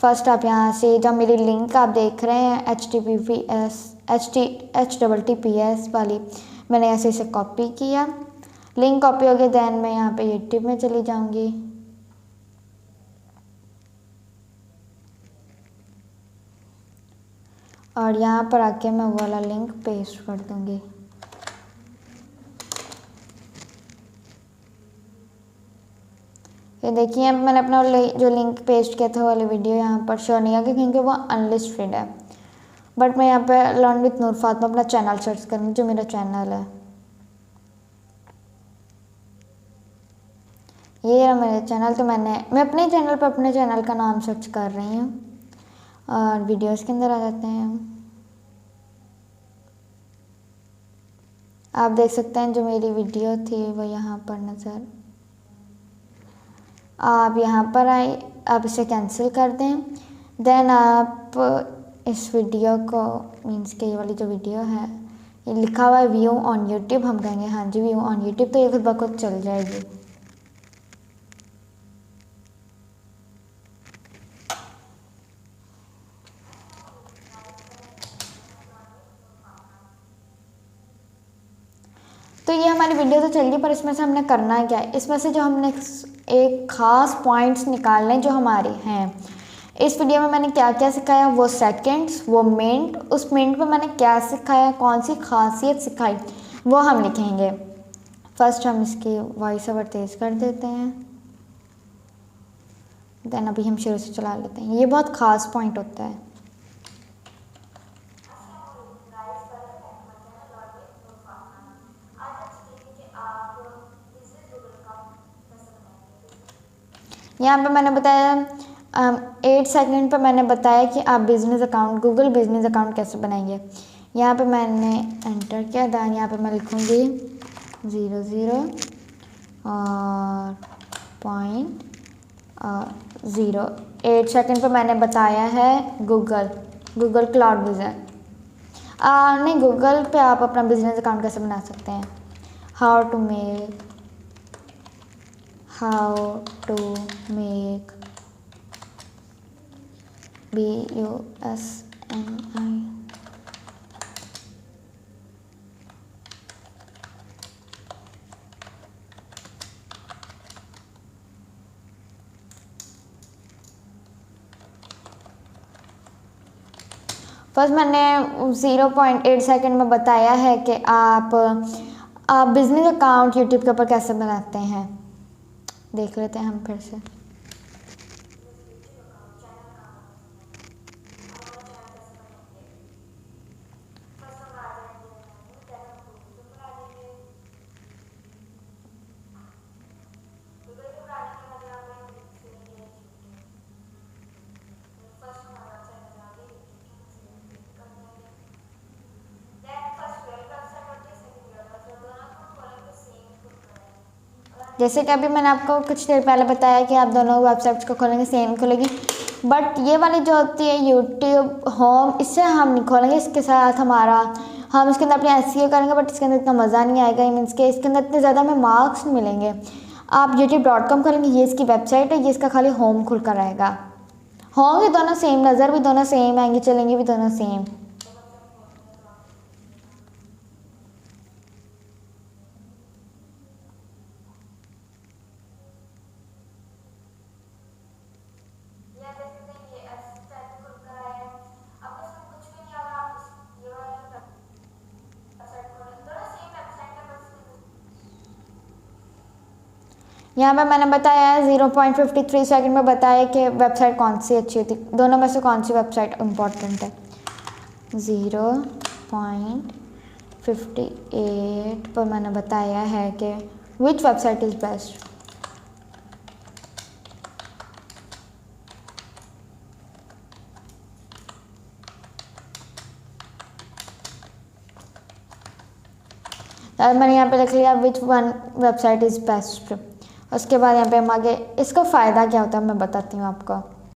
First आप यहाँ से जब मेरी लिंक आप देख रहे हैं HTTPS वाली, मैंने ऐसे इसे कॉपी किया, लिंक कॉपी हो गया। दैन मैं यहाँ पे यूट्यूब में चली जाऊँगी और यहाँ पर आके मैं वो वाला लिंक पेस्ट कर दूँगी। ये देखिए मैंने अपना जो लिंक पेस्ट किया था वाली वीडियो यहाँ पर शो नहीं आएगी क्योंकि वो अनलिस्टेड है। बट मैं यहाँ पे लर्न विद नूर फातिमा अपना चैनल सर्च करूँगी, जो मेरा चैनल है ये है मेरा चैनल। तो मैं अपने चैनल पर अपने चैनल का नाम सर्च कर रही हूँ और वीडियोस के अंदर आ जाते हैं। आप देख सकते हैं जो मेरी वीडियो थी वो यहाँ पर नज़र, आप यहाँ पर आए, आप इसे कैंसिल कर दें। देन आप इस वीडियो को मीन्स के ये वाली जो वीडियो है ये लिखा हुआ है व्यू ऑन यूट्यूब, हम कहेंगे हाँ जी व्यू ऑन यूट्यूब, तो ये खुद ब खुद चल जाएगी। तो ये हमारी वीडियो तो चल गई, पर इसमें से हमने करना है क्या है, इसमें से जो हमने एक ख़ास पॉइंट्स निकालने जो हमारे हैं। इस वीडियो में मैंने क्या क्या सिखाया, वो सेकंड्स, वो मिनट, उस मिनट में मैंने क्या सिखाया, कौन सी खासियत सिखाई, वो हम लिखेंगे। फर्स्ट हम इसकी वॉइस ओवर तेज़ कर देते हैं। देन अभी हम शुरू से चला लेते हैं। ये बहुत ख़ास पॉइंट होता है। यहाँ पे मैंने बताया 8 सेकंड पे मैंने बताया कि आप business account, Google business account कैसे बनाएंगे। यहाँ पे मैंने एंटर किया, दैन यहाँ पे मैं लिखूँगी 00 और पॉइंट 8 सेकंड पे मैंने बताया है गूगल क्लाउड विज़न। नहीं, गूगल पे आप अपना बिज़नेस अकाउंट कैसे बना सकते हैं। How to make BUSNI। First मैंने 0.8 सेकंड में बताया है कि आप बिज़नेस अकाउंट यूट्यूब के ऊपर कैसे बनाते हैं। देख लेते हैं हम फिर से। जैसे कि अभी मैंने आपको कुछ देर पहले बताया कि आप दोनों वेबसाइट्स को खोलेंगे, सेम खोलेगी, बट ये वाली जो होती है यूट्यूब होम, इससे हम नहीं खोलेंगे। इसके साथ हम इसके अंदर अपनी SEO करेंगे, बट इसके अंदर इतना मज़ा नहीं आएगा। मीन्स के इसके अंदर इतने ज़्यादा हमें मार्क्स मिलेंगे। आप youtube.com खोलेंगे, ये इसकी वेबसाइट है, ये इसका खाली होम खुल कर आएगा। होम भी दोनों सेम, नज़र भी दोनों सेम आएंगी, चलेंगे भी दोनों सेम। यहाँ पे मैंने बताया है 0.53 सेकंड में बताया कि वेबसाइट कौन सी अच्छी होती, दोनों में से कौन सी वेबसाइट इम्पोर्टेंट है। 0.58 पर मैंने बताया है कि विच वेबसाइट इज़ बेस्ट। मैंने यहाँ पे लिख लिया which one website is best. उसके बाद यहाँ पे हम आगे, इसका फ़ायदा क्या होता है मैं बताती हूँ आपको।